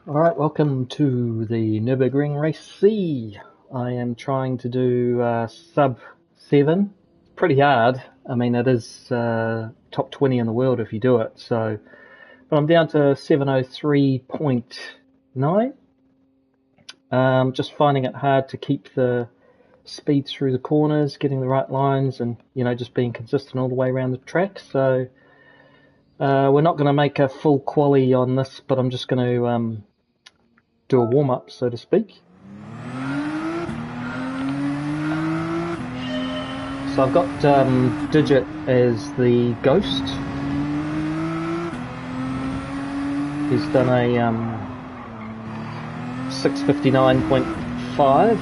Alright, welcome to the Nürburgring Race C. I am trying to do sub 7. Pretty hard. I mean, it is top 20 in the world if you do it. So, but I'm down to 7:03.9. Just finding it hard to keep the speed through the corners, getting the right lines, and just being consistent all the way around the track. So we're not going to make a full quali on this, but I'm just going to do a warm-up, so to speak. So I've got Digit as the ghost. He's done a 6:59.5.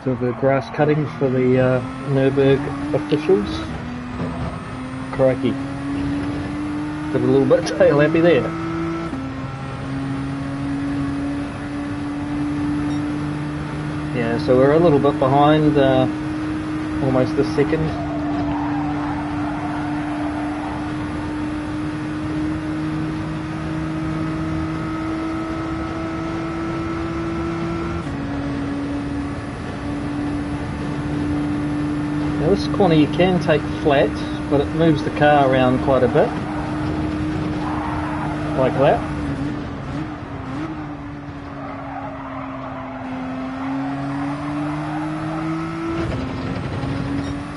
So the grass cutting for the Nürburg officials. Crikey. Got a little bit tail happy there. Yeah, so we're a little bit behind, almost a second. Now this corner you can take flat, but it moves the car around quite a bit, like that.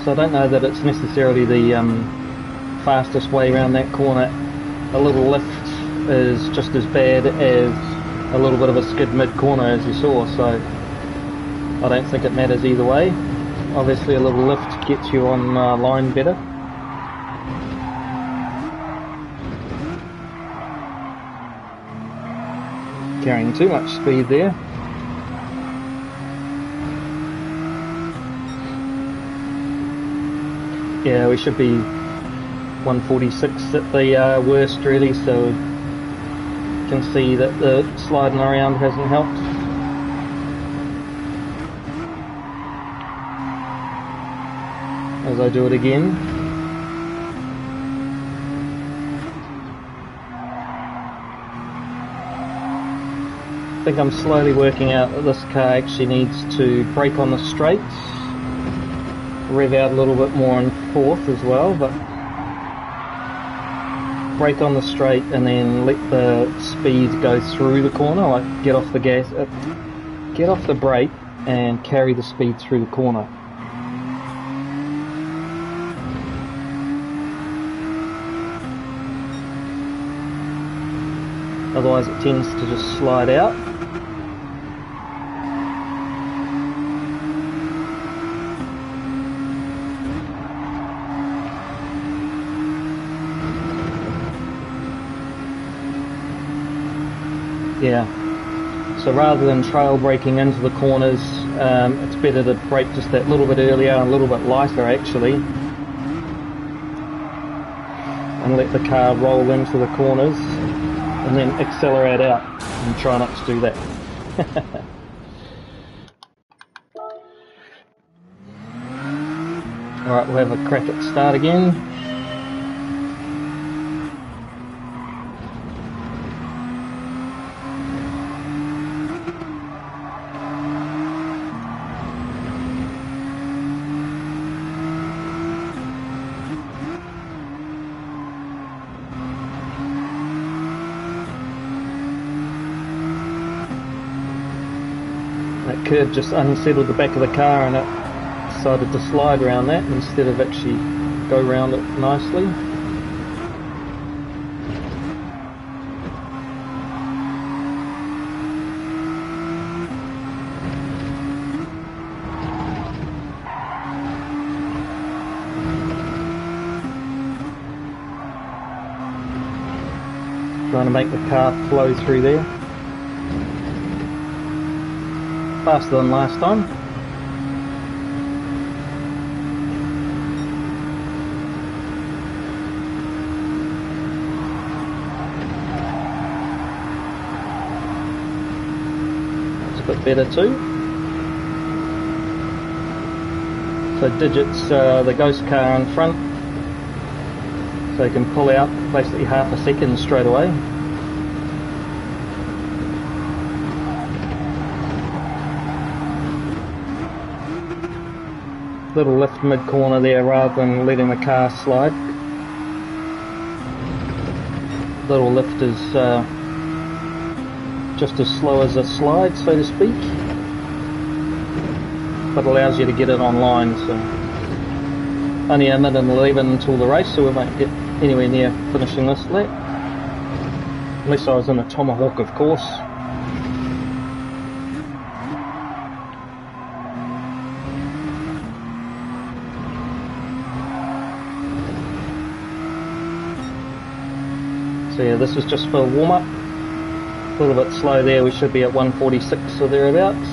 So I don't know that it's necessarily the fastest way around that corner. A little lift is just as bad as a little bit of a skid mid-corner, as you saw, so I don't think it matters either way. Obviously a little lift gets you on line better. Carrying too much speed there. Yeah, we should be 146 at the worst really, so you can see that the sliding around hasn't helped. As I do it again. I think I'm slowly working out that this car actually needs to brake on the straights, rev out a little bit more in fourth as well, but brake on the straight and then let the speed go through the corner, like get off the gas, get off the brake and carry the speed through the corner. Otherwise it tends to just slide out. Yeah, so rather than trail braking into the corners, it's better to brake just that little bit earlier and a little bit lighter actually, and let the car roll into the corners and then accelerate out and try not to do that. Alright, we'll have a crack at start again. That curve just unsettled the back of the car and it decided to slide around that instead of actually go around it nicely. Trying to make the car flow through there. Faster than last time. It's a bit better too. So Digit's the ghost car in front, so you can pull out basically half a second straight away. Little lift mid-corner there rather than letting the car slide. Little lift is just as slow as a slide, so to speak, but allows you to get it online. So only a minute and 11 until the race, so we won't get anywhere near finishing this lap, unless I was in a Tomahawk, of course. So yeah, this is just for warm-up. A little bit slow there, we should be at 146 or thereabouts.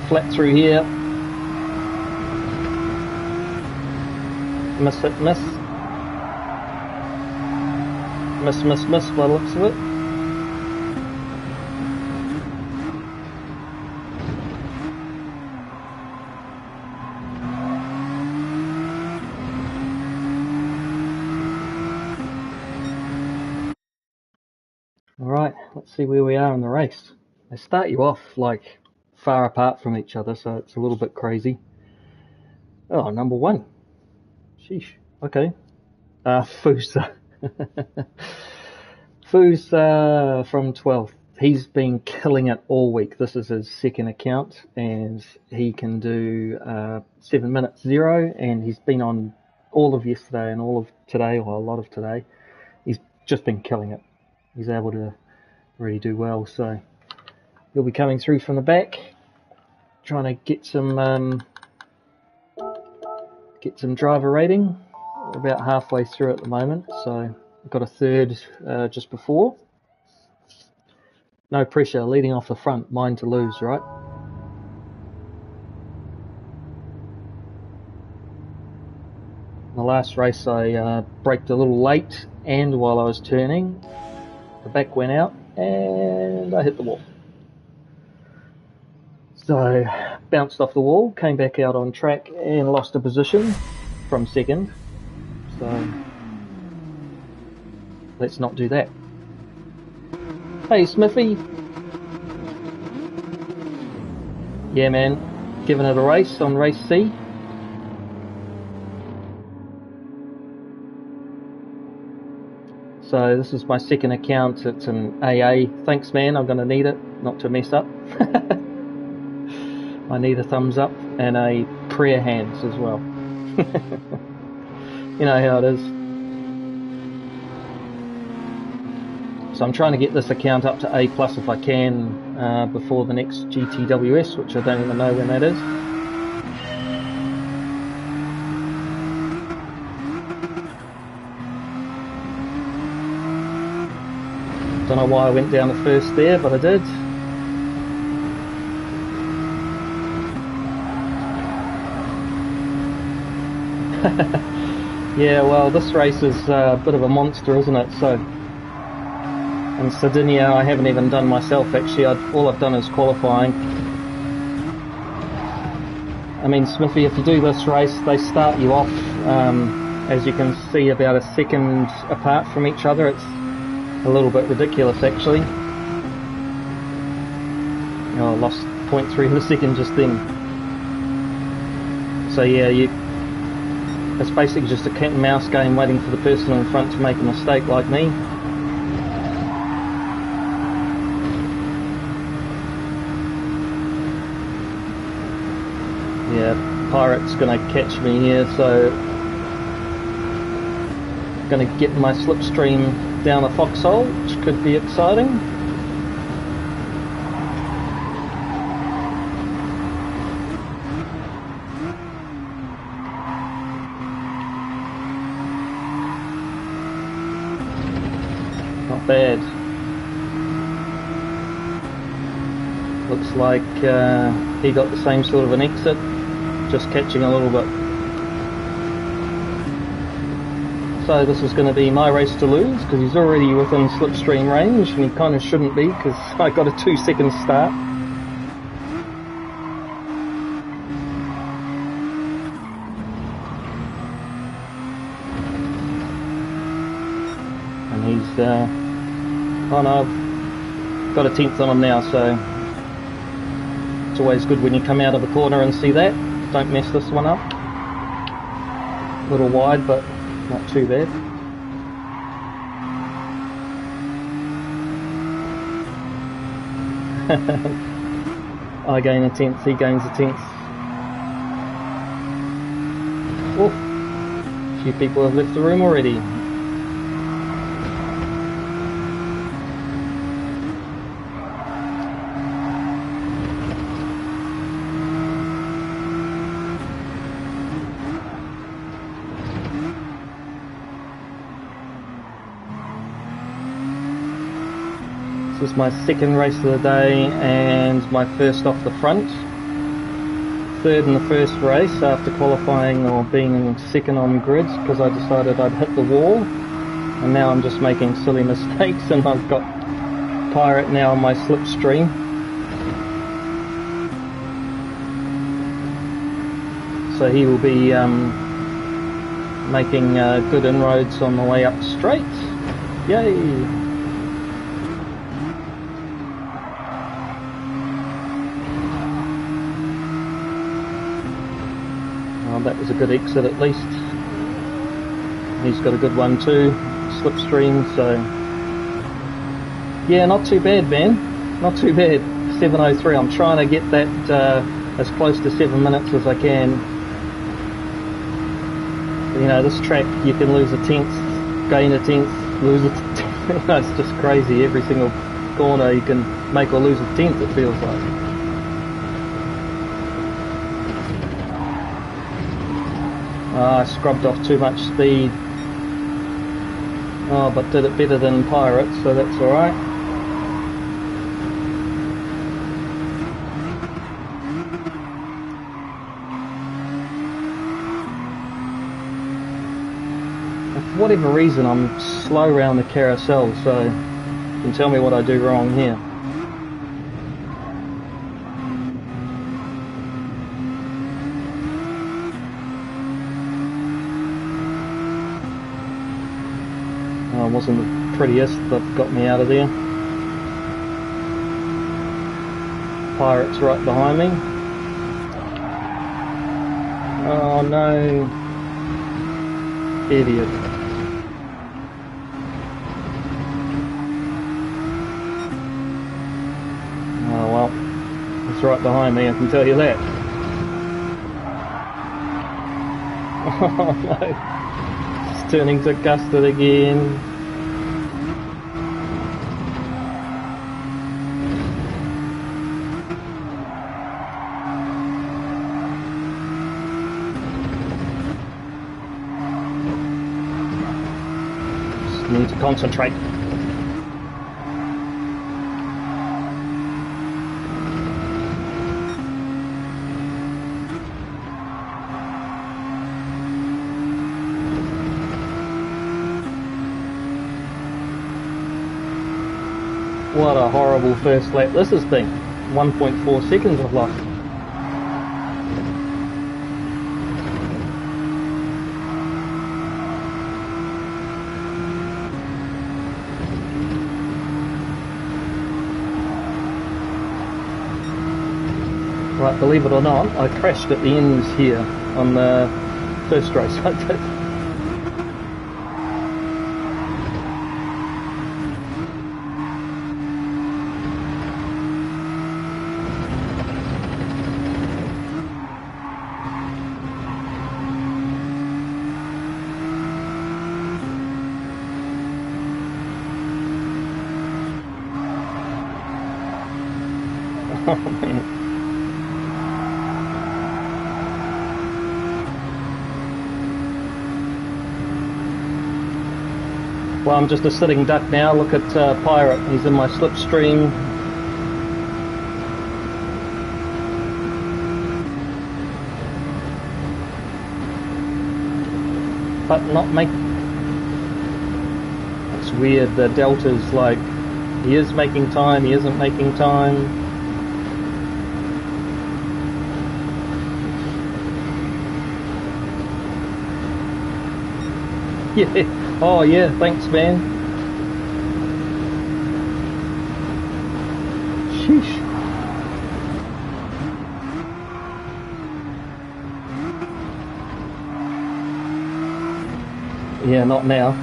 Flat through here. Miss it, miss. Miss by the looks of it. Alright, let's see where we are in the race. They start you off like far apart from each other, so it's a little bit crazy. Oh, number one. Sheesh. Okay. Fusa. Fusa from 12th. He's been killing it all week. This is his second account, and he can do 7 minutes 0, and he's been on all of yesterday and all of today, or a lot of today. He's just been killing it. He's able to really do well, so he'll be coming through from the back, trying to get some driver rating. We're about halfway through at the moment, so I've got a third just before. No pressure, leading off the front, mine to lose, right? The last race I braked a little late, and while I was turning, the back went out and I hit the wall. So bounced off the wall, came back out on track and lost a position from second. So let's not do that. Hey Smithy. Yeah man, giving it a race on race C. So this is my second account, it's an AA. Thanks man, I'm going to need it, not to mess up. I need a thumbs up and a prayer hands as well. You know how it is. So I'm trying to get this account up to A+ if I can before the next GTWS, which I don't even know when that is. Don't know why I went down the first there, but I did. Yeah, well, this race is a bit of a monster, isn't it? So, in Sardinia, I haven't even done myself, actually. All I've done is qualifying. I mean, Smithy, if you do this race, they start you off, as you can see, about a second apart from each other. It's a little bit ridiculous, actually. Oh, I lost 0.3 of a second just then. So yeah, it's basically just a cat and mouse game, waiting for the person in front to make a mistake like me. Yeah, Pirate's gonna catch me here, so Going to get my slipstream down a foxhole, which could be exciting. Not bad. Looks like he got the same sort of an exit, just catching a little bit. So this is going to be my race to lose, because he's already within slipstream range, and he kind of shouldn't be, because I got a 2-second start. And he's, oh no, I've got a 10th on him now, so it's always good when you come out of the corner and see that. Don't mess this one up. A little wide, but not too bad. I gain a 10th, he gains a 10th. Oof. A few people have left the room already. This is my second race of the day and my first off the front. Third in the first race after qualifying or being second on grids, because I decided I'd hit the wall, and now I'm just making silly mistakes, and I've got Pirate now on my slipstream. So he will be making good inroads on the way up straight. Yay! That was a good exit at least. He's got a good one too, slipstream, so yeah, not too bad, man, not too bad. 7:03. I'm trying to get that as close to 7 minutes as I can. You know, this track you can lose a 10th, gain a 10th, lose a 10th. You know, it's just crazy. Every single corner you can make or lose a 10th, it feels like. I scrubbed off too much speed. Oh, but did it better than Pirate, so that's alright. For whatever reason, I'm slow around the carousel, so you can tell me what I do wrong here. Wasn't the prettiest, but got me out of there. Pirate's right behind me. Oh no. Idiot. Oh well. It's right behind me, I can tell you that. Oh no. It's turning to Gusted again. Need to concentrate. What a horrible first lap this has been. 1.4 seconds I've lost. Right, believe it or not, I crashed at the ends here on the first race I did. Oh, man. Well, I'm just a sitting duck now. Look at Pirate. He's in my slipstream. But not make... It's weird. The delta's like, he is making time, he isn't making time. Yeah. Oh yeah, thanks man. Sheesh. Yeah, not now.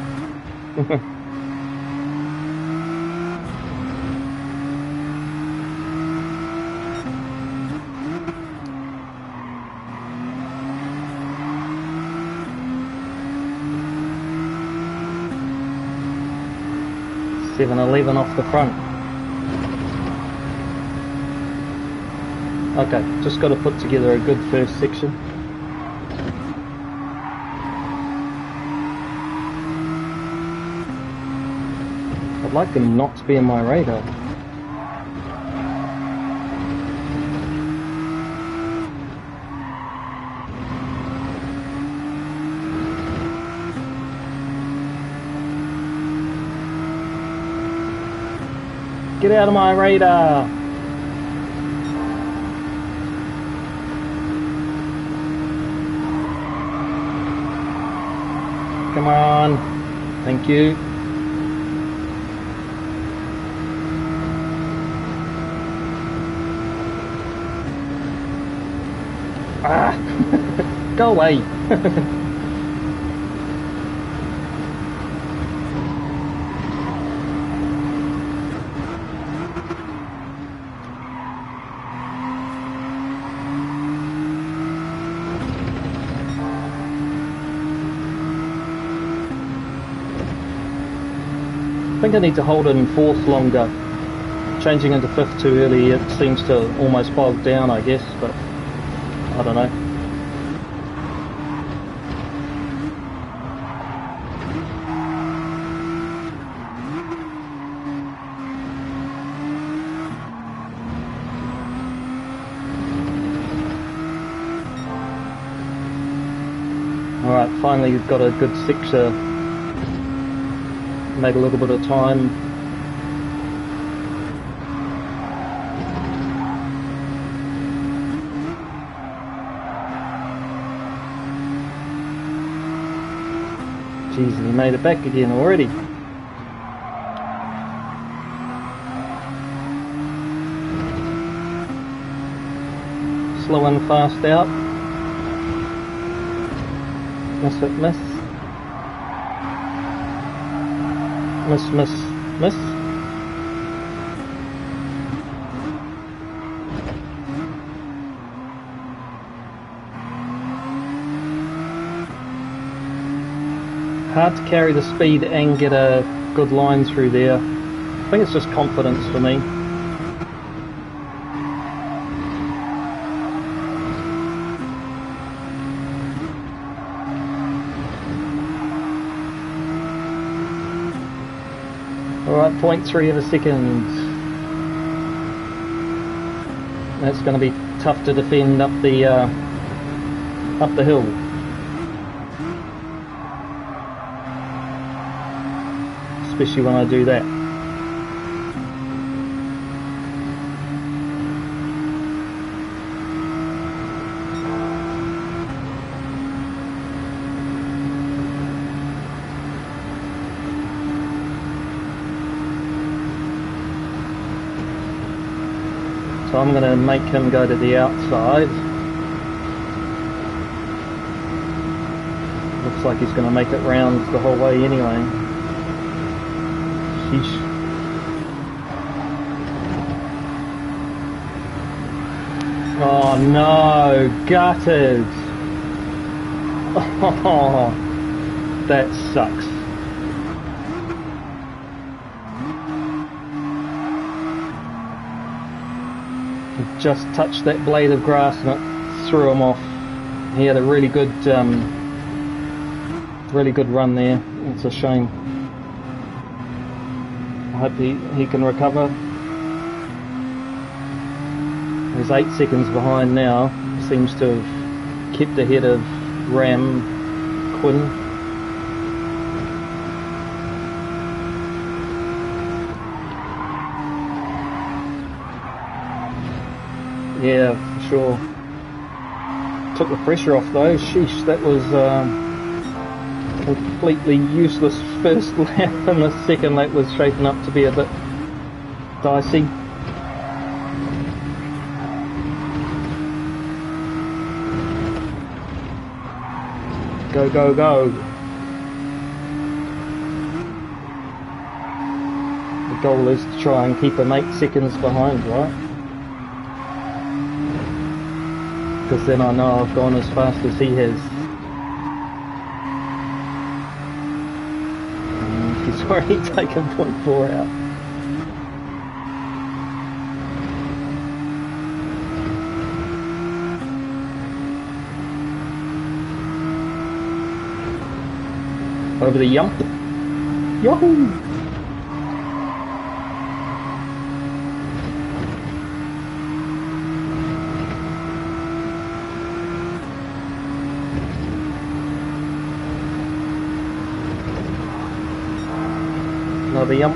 .711 off the front. Okay, just got to put together a good first section. I'd like them not to be in my radar. Get out of my radar! Come on! Thank you. Ah! Go away! I think I need to hold it in fourth longer. Changing into fifth too early, it seems to almost bog down, I guess, but I don't know. Alright, finally we've got a good sector. Made a little bit of time. Jeez, he made it back again already. Slow and fast out. Miss it, miss. Miss, miss, miss. Hard to carry the speed and get a good line through there. I think it's just confidence for me. Alright, 0.3 of a second. That's going to be tough to defend up the hill. Especially when I do that. So I'm going to make him go to the outside. Looks like he's going to make it round the whole way anyway. Sheesh. Oh no, gutted. Oh, that sucks. just touched that blade of grass and it threw him off. He had a really good run there. It's a shame. I hope he can recover. He's 8 seconds behind now. Seems to have kept ahead of Ram Quinn. Yeah, for sure. Took the pressure off though. Sheesh, that was completely useless first lap, and the second lap was shaping up to be a bit dicey. Go, go, go. The goal is to try and keep him 8 seconds behind, right? Because then I know I've gone as fast as he has. And he's already taken 0.4 out. Over the yump. Yahoo! Another yump.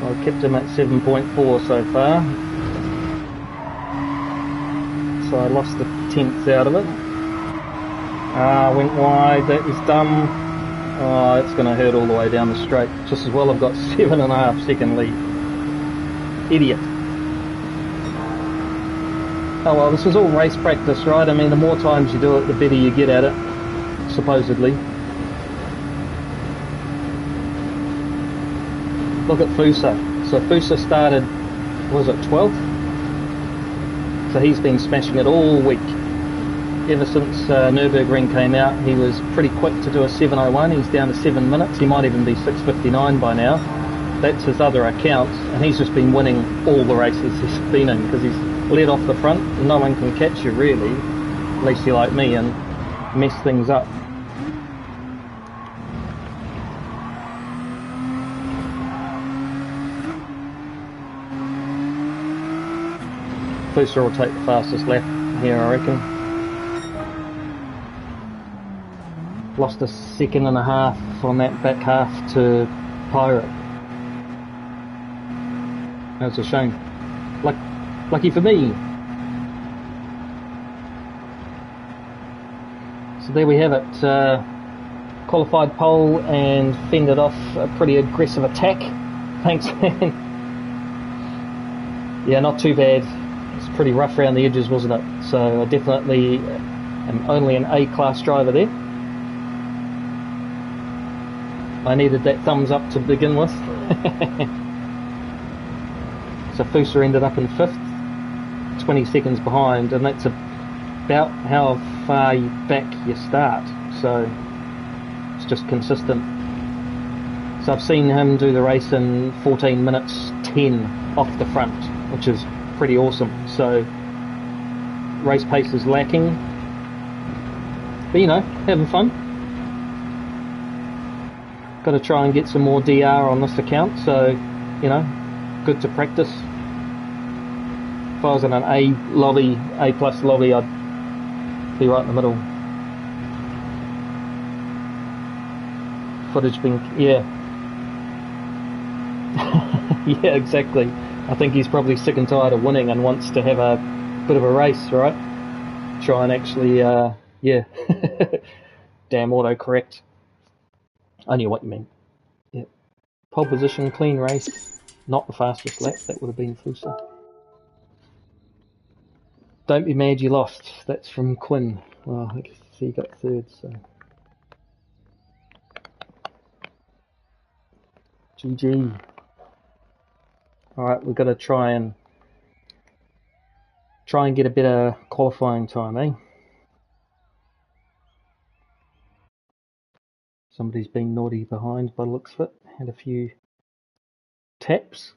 I've kept him at 7.4 so far. So I lost the 10th out of it. Went wide, that was dumb. Oh, it's going to hurt all the way down the straight. Just as well I've got 7.5 second lead. Idiot. Oh well, this is all race practice, right? I mean, the more times you do it, the better you get at it, supposedly. Look at Fusa. So Fusa started, was it 12th? So he's been smashing it all week. Ever since Nürburgring came out, he was pretty quick to do a 7:01. He's down to 7 minutes. He might even be 6:59 by now. That's his other account, and he's just been winning all the races he's been in because he's led off the front. No one can catch you really, at least you're like me, and mess things up. Fusa will take the fastest lap here, I reckon. Lost a 1.5 seconds on that back half to Pirate. That's a shame. Lucky for me. So there we have it. Qualified pole and fended off a pretty aggressive attack. Thanks, man. Yeah, not too bad. It's pretty rough around the edges, wasn't it? So I definitely am only an A-class driver there. I needed that thumbs up to begin with. So Fusa ended up in 5th, 20 seconds behind, and that's about how far back you start. So it's just consistent. So I've seen him do the race in 14 minutes 10 off the front, which is pretty awesome. So race pace is lacking, but you know, having fun. Got to try and get some more DR on this account, so you know, good to practice. If I was in an A lobby, A plus lobby, I'd be right in the middle. Footage being, yeah. Yeah, exactly. I think he's probably sick and tired of winning and wants to have a bit of a race, right? Try and actually, yeah. Damn autocorrect. I knew what you mean. Yeah. Pole position, clean race, not the fastest lap. That would have been Fusa. Don't be mad you lost. That's from Quinn. Well, I guess he got 3rd, so. GG. Alright, we've got to try and get a better qualifying time, eh? Somebody's been naughty behind by the looks of it. Had a few taps.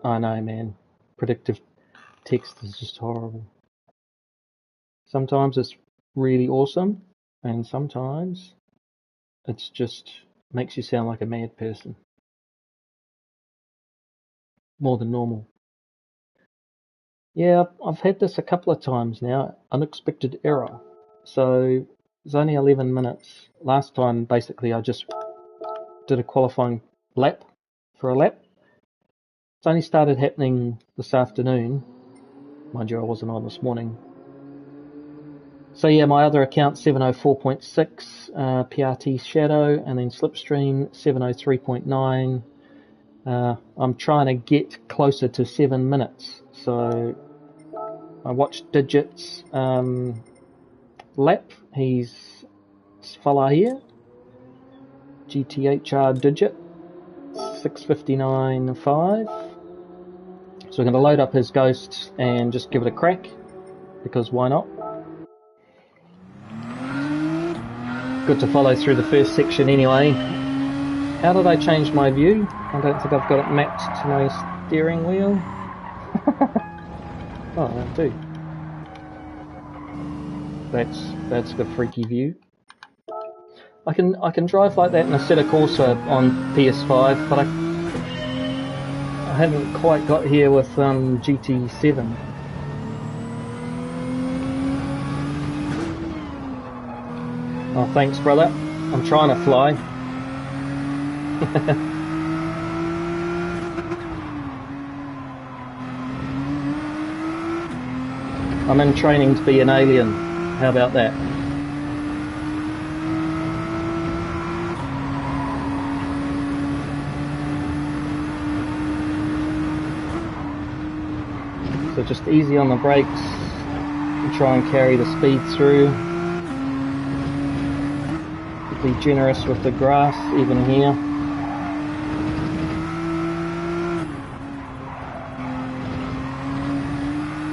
I know, man. Predictive text is just horrible. Sometimes it's really awesome, and sometimes it's just makes you sound like a mad person. More than normal. Yeah, I've had this a couple of times now. Unexpected error. So it's only 11 minutes. Last time, basically, I just did a qualifying lap for a lap. It's only started happening this afternoon. Mind you, I wasn't on this morning. So yeah, my other account 704.6, PRT Shadow, and then Slipstream 703.9. I'm trying to get closer to 7 minutes. So I watched Digit's lap. He's this fella here, GTHR Digit, 6:59.5. So we're going to load up his Ghost and just give it a crack, because why not? Good to follow through the first section anyway. How did I change my view? I don't think I've got it mapped to my steering wheel. Oh, I do. That's a freaky view. I can drive like that in Assetto Corsa on PS5, but I haven't quite got here with GT7. Oh, thanks, brother. I'm trying to fly. I'm in training to be an alien. How about that? So just easy on the brakes and try and carry the speed through. Be generous with the grass, even here.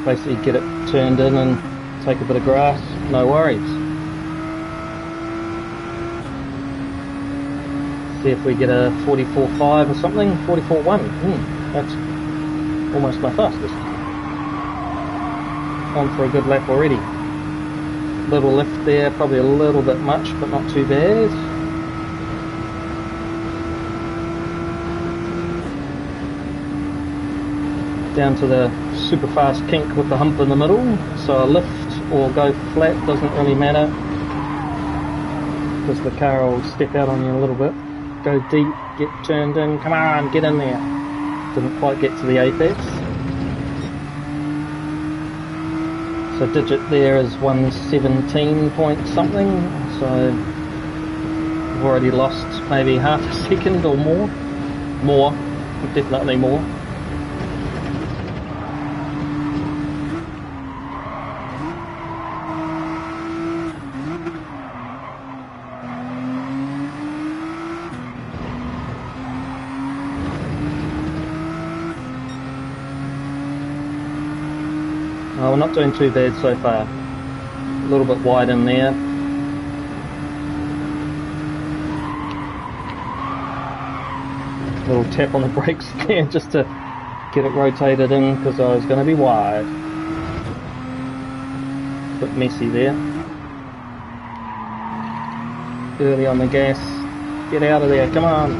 Basically get it turned in and take a bit of grass, no worries. See if we get a 44.5 or something, 44.1. That's almost my fastest. On for a good lap already. Little lift there, probably a little bit much, but not too bad. Down to the super fast kink with the hump in the middle, so a lift or go flat doesn't really matter, because the car will step out on you a little bit. Go deep, get turned in, come on, get in there. Didn't quite get to the apex. So digit there is 117 point something, so I've already lost maybe half a second or more. More, definitely more. Oh, we're not doing too bad so far. A little bit wide in there. Little tap on the brakes there just to get it rotated in, because I was going to be wide. Bit messy there. Early on the gas. Get out of there, come on.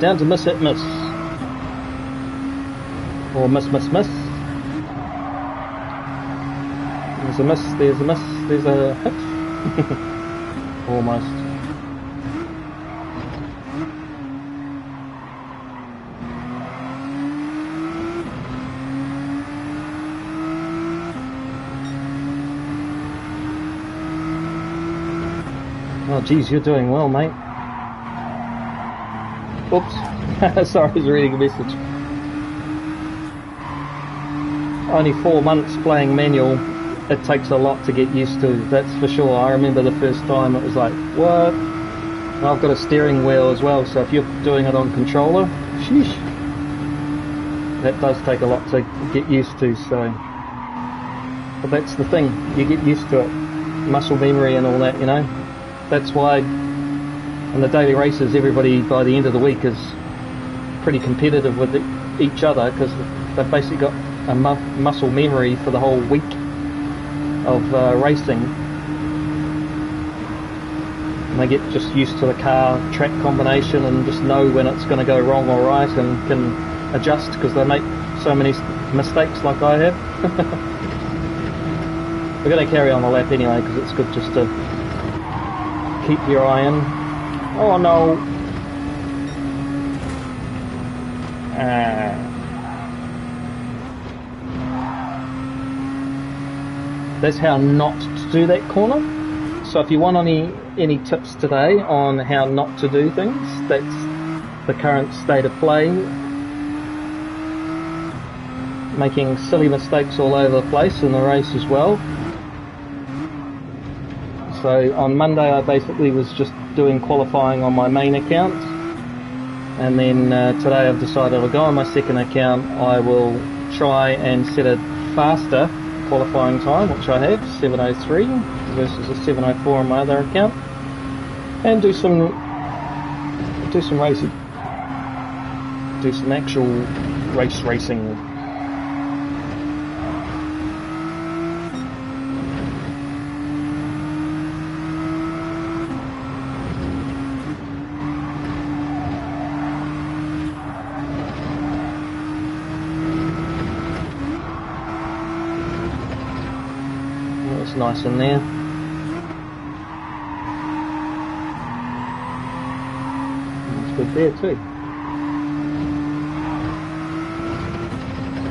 Down to miss it, miss. Or miss, miss, miss. There's a miss, there's a miss, there's a hit. Almost. Oh geez, you're doing well, mate. Oops. Sorry, I was reading a message. Only 4 months playing manual it takes a lot to get used to, that's for sure. I remember the first time it was like, what? And I've got a steering wheel as well, so if you're doing it on controller, sheesh, that does take a lot to get used to. So, but that's the thing, you get used to it, muscle memory and all that, you know. That's why in the daily races everybody by the end of the week is pretty competitive with each other, because they've basically got a muscle memory for the whole week of racing, and they get just used to the car track combination and just know when it's going to go wrong or right, and can adjust because they make so many mistakes like I have. We're going to carry on the lap anyway because it's good just to keep your eye in. Oh no! That's how not to do that corner. So if you want any tips today on how not to do things, that's the current state of play. Making silly mistakes all over the place in the race as well. So on Monday I basically was just doing qualifying on my main account, and then today I've decided I'll go on my second account. I will try and set a faster qualifying time, which I have, 7:03 versus a 7:04 on my other account, and do some racing, do some actual racing. That's nice in there. That's good there too.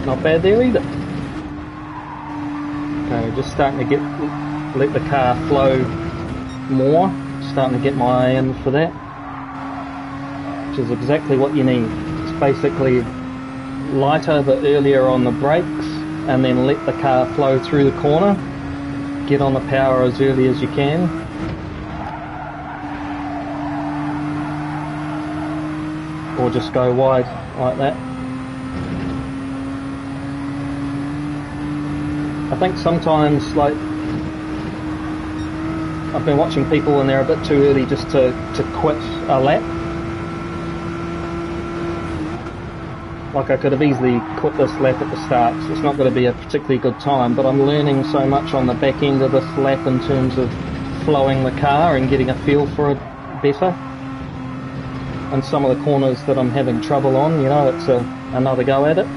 Not bad there either. Okay, just starting to let the car flow more. Starting to get my eye in for that, which is exactly what you need. It's basically lighter but earlier on the brakes, and then let the car flow through the corner. Get on the power as early as you can. Or just go wide like that. I think sometimes, like, I've been watching people and they're a bit too early just to quit a lap. Like, I could have easily quit this lap at the start, so it's not going to be a particularly good time, but I'm learning so much on the back end of this lap in terms of flowing the car and getting a feel for it better. And some of the corners that I'm having trouble on, you know, it's another go at it.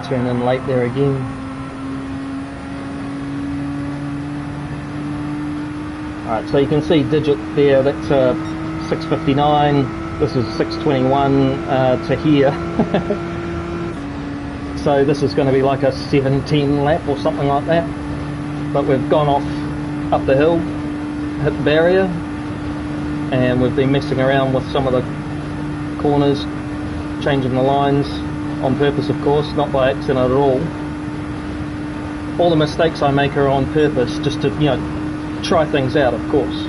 Turn in late there again. Alright, so you can see digit there, that's 659, this is 621 to here. So this is going to be like a 710 lap or something like that. But we've gone off up the hill, hit the barrier, and we've been messing around with some of the corners, changing the lines on purpose, of course, not by accident at all. All the mistakes I make are on purpose, just to, you know, try things out, of course.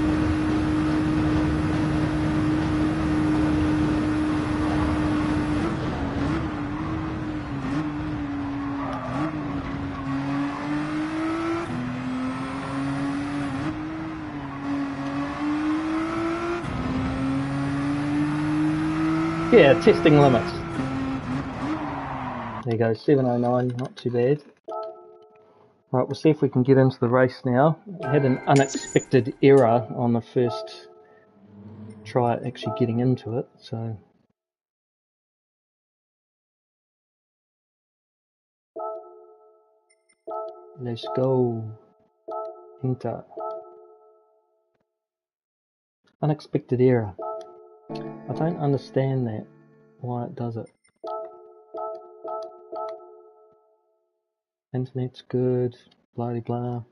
Yeah, testing limits. There you go, 709, not too bad. Right, we'll see if we can get into the race now. I had an unexpected error on the first try at actually getting into it, so... Let's go. Enter. Unexpected error. I don't understand that, why it does it. Internet's good, blah de blah.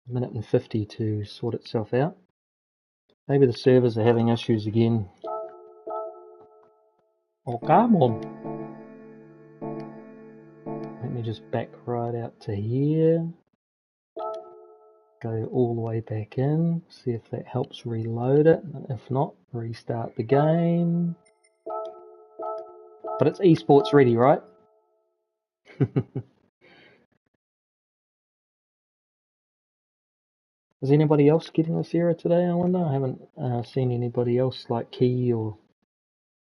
A minute and 50 to sort itself out. Maybe the servers are having issues again. Oh, come on. Let me just back right out to here. Go all the way back in. See if that helps reload it. If not, restart the game. But it's esports ready, right? Is anybody else getting this error today, I wonder? I haven't seen anybody else like Key or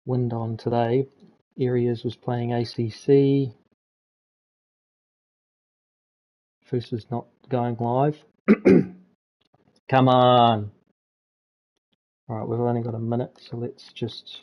Windon today. Areas was playing ACC. First is not going live. Come on. Alright, we've only got a minute, so let's just